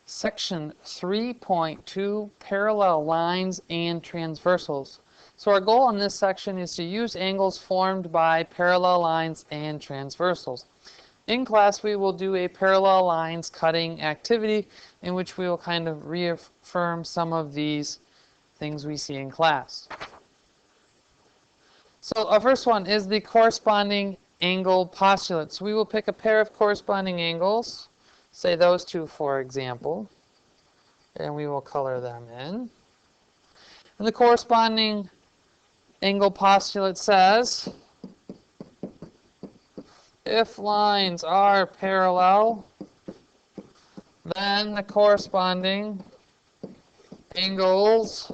Section 3.2, parallel lines and transversals. So our goal in this section is to use angles formed by parallel lines and transversals. In class, we will do a parallel lines cutting activity in which we will kind of reaffirm some of these things we see in class. So our first one is the corresponding angle postulate. So we will pick a pair of corresponding angles, say those two for example, and we will color them in. And the corresponding angle postulate says, if lines are parallel, then the corresponding angles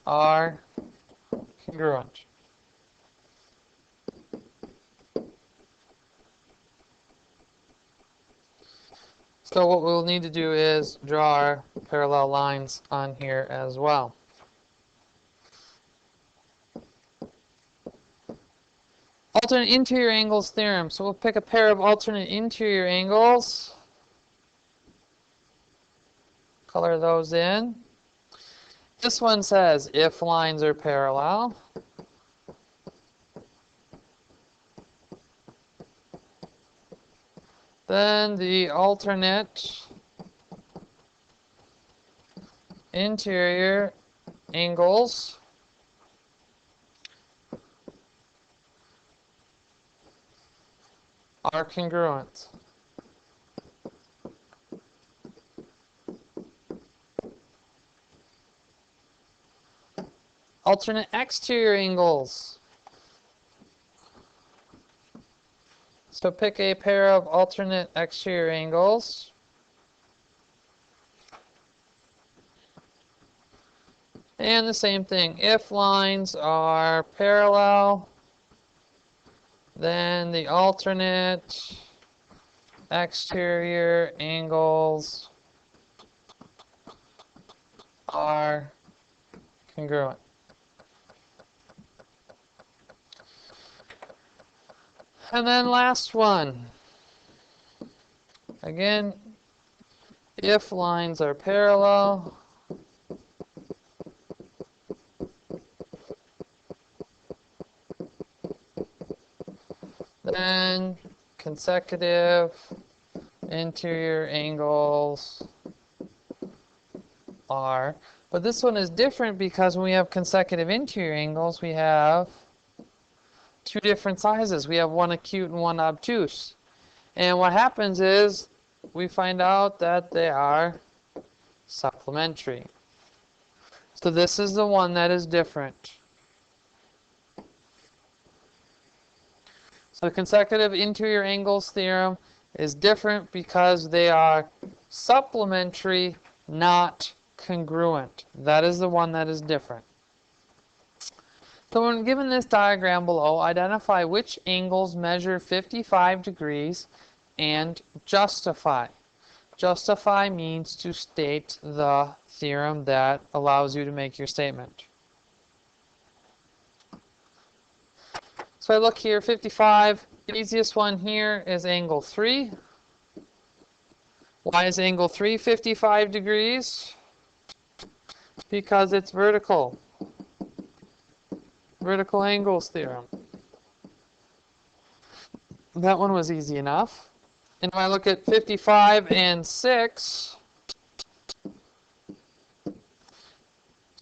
are congruent. So what we'll need to do is draw our parallel lines on here as well. Alternate interior angles theorem. So we'll pick a pair of alternate interior angles. Color those in. This one says if lines are parallel, then the alternate interior angles are congruent. Alternate exterior angles. So pick a pair of alternate exterior angles. And the same thing, if lines are parallel, then the alternate exterior angles are congruent. And then last one. Again, if lines are parallel, then consecutive interior angles are. But this one is different because when we have consecutive interior angles, we have two different sizes. We have one acute and one obtuse. And what happens is we find out that they are supplementary. So this is the one that is different. So the consecutive interior angles theorem is different because they are supplementary, not congruent. That is the one that is different. So when given this diagram below, identify which angles measure 55 degrees and justify. Justify means to state the theorem that allows you to make your statement. So I look here, 55, the easiest one here is angle 3. Why is angle 3 55 degrees? Because it's vertical. Vertical angles theorem. That one was easy enough. And if I look at 55 and 6,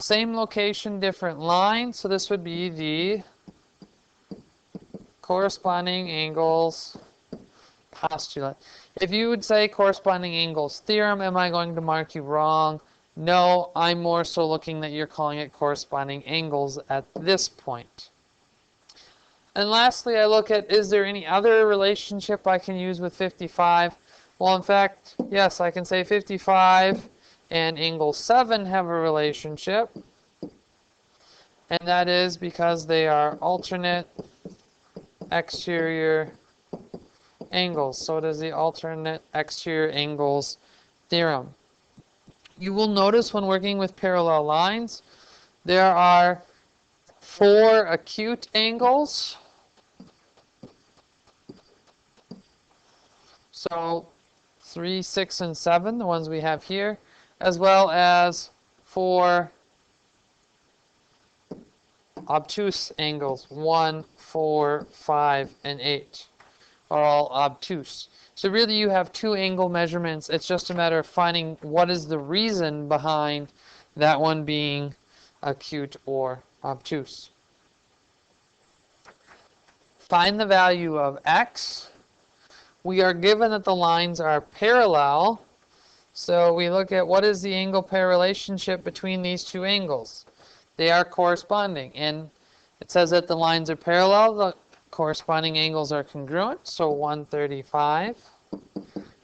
same location, different line. So this would be the corresponding angles postulate. If you would say corresponding angles theorem, am I going to mark you wrong? No, I'm more so looking that you're calling it corresponding angles at this point. And lastly, I look at, is there any other relationship I can use with 55? Well, in fact, yes, I can say 55 and angle 7 have a relationship. And that is because they are alternate exterior angles. So it is the alternate exterior angles theorem. You will notice when working with parallel lines, there are 4 acute angles. So 3, 6, and 7, the ones we have here, as well as 4 obtuse angles, 1, 4, 5, and 8 are all obtuse. So really you have 2 angle measurements. It's just a matter of finding what is the reason behind that one being acute or obtuse. Find the value of x. We are given that the lines are parallel. So we look at what is the angle pair relationship between these 2 angles. They are corresponding, and it says that the lines are parallel. The corresponding angles are congruent. So 135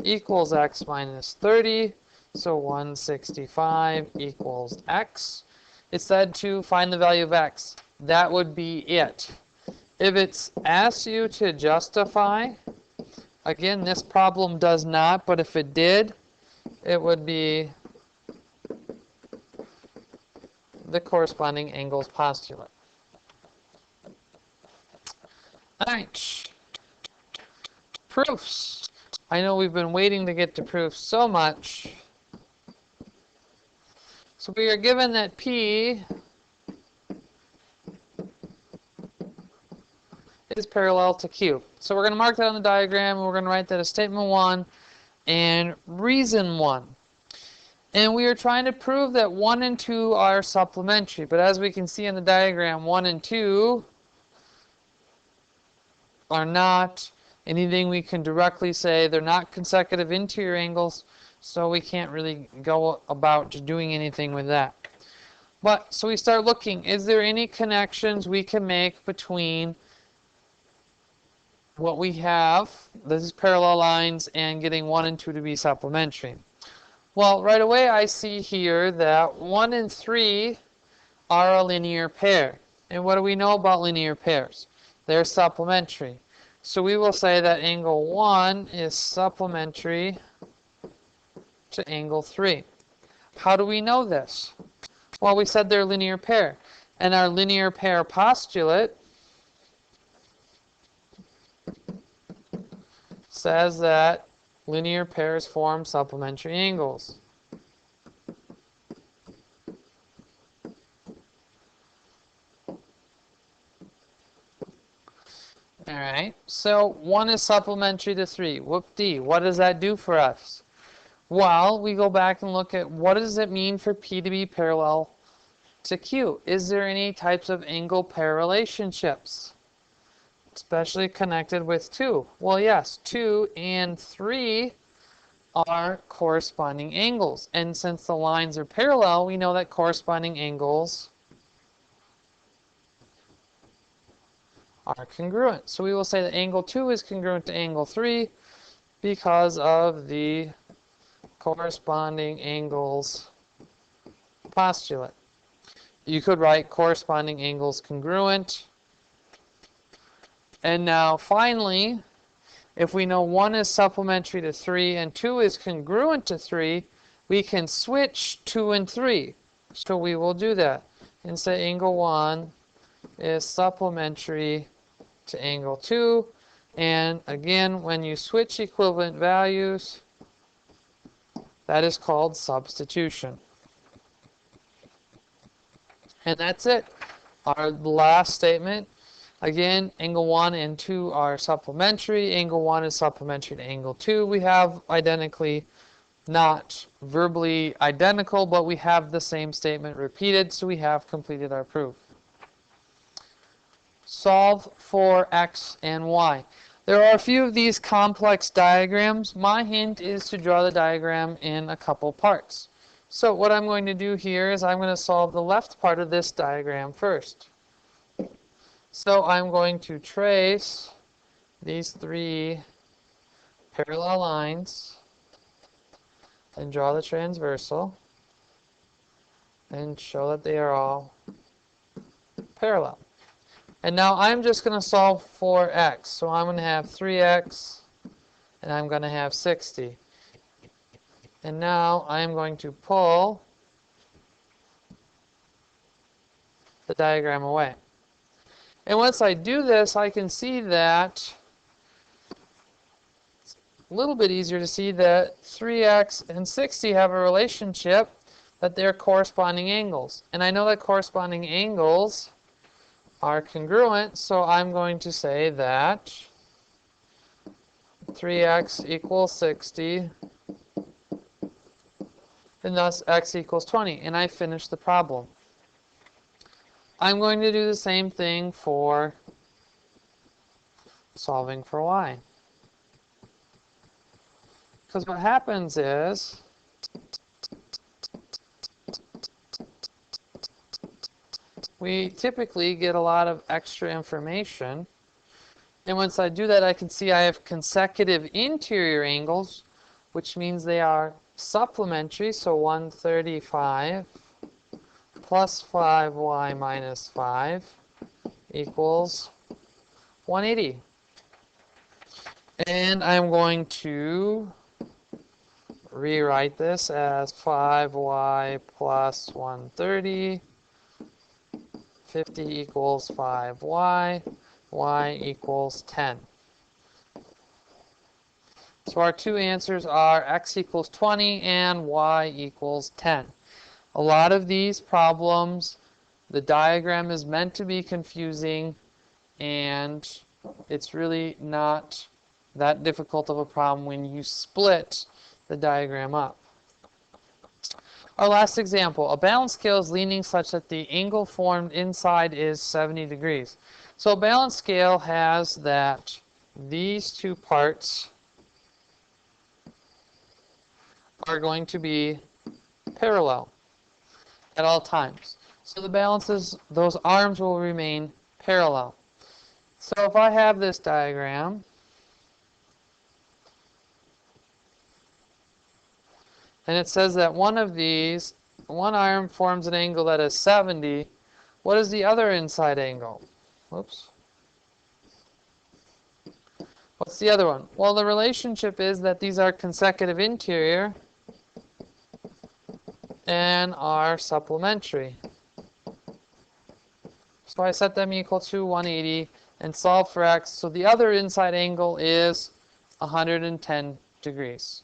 equals x minus 30. So 165 equals x. It said to find the value of x. That would be it. If it's asked you to justify, again, this problem does not, but if it did, it would be the corresponding angles postulate. All right. Proofs. I know we've been waiting to get to proofs so much. So we are given that P is parallel to Q. So we're going to mark that on the diagram, and we're going to write that as statement 1 and reason 1. And we are trying to prove that 1 and 2 are supplementary. But as we can see in the diagram, 1 and 2 are not anything we can directly say. They're not consecutive interior angles, so we can't really go about doing anything with that. But so we start looking, is there any connections we can make between what we have, this is parallel lines, and getting 1 and 2 to be supplementary? Well, right away I see here that 1 and 3 are a linear pair. And what do we know about linear pairs? They're supplementary. So we will say that angle 1 is supplementary to angle 3. How do we know this? Well, we said they're a linear pair. And our linear pair postulate says that linear pairs form supplementary angles. All right, so 1 is supplementary to 3. Whoop-dee, what does that do for us? Well, we go back and look at what does it mean for P to be parallel to Q? Is there any types of angle pair relationships, especially connected with 2? Well, yes, 2 and 3 are corresponding angles. And since the lines are parallel, we know that corresponding angles are congruent. So we will say that angle 2 is congruent to angle 3 because of the corresponding angles postulate. You could write corresponding angles congruent. And now finally, if we know 1 is supplementary to 3 and 2 is congruent to 3, we can switch 2 and 3. So we will do that and say angle 1 is supplementary to angle 2. And again, when you switch equivalent values, that is called substitution. And that's it. Our last statement. Again, angle 1 and 2 are supplementary. Angle 1 is supplementary to angle 2. We have identically, not verbally identical, but we have the same statement repeated, so we have completed our proof. Solve for x and y. There are a few of these complex diagrams. My hint is to draw the diagram in a couple parts. So what I'm going to do here is I'm going to solve the left part of this diagram first. So I'm going to trace these 3 parallel lines and draw the transversal and show that they are all parallel. And now I'm just going to solve for x. So I'm going to have 3x and I'm going to have 60. And now I'm going to pull the diagram away. And once I do this, I can see that a little bit easier to see that 3x and 60 have a relationship, that they're corresponding angles. And I know that corresponding angles are congruent, so I'm going to say that 3x equals 60, and thus x equals 20. And I finish the problem. I'm going to do the same thing for solving for y. Because what happens is, we typically get a lot of extra information. And once I do that, I can see I have consecutive interior angles, which means they are supplementary. So 135 plus 5y minus 5 equals 180. And I'm going to rewrite this as 5y plus 130. 50 equals 5y. Y equals 10. So our two answers are x equals 20 and y equals 10. A lot of these problems, the diagram is meant to be confusing, and it's really not that difficult of a problem when you split the diagram up. Our last example, a balance scale is leaning such that the angle formed inside is 70 degrees. So a balance scale has that these two parts are going to be parallel at all times. So the balances, those arms will remain parallel. So if I have this diagram, and it says that one of these, one arm forms an angle that is 70, what is the other inside angle? Whoops. What's the other one? Well, the relationship is that these are consecutive interior and are supplementary. So I set them equal to 180 and solve for x. So the other inside angle is 110 degrees.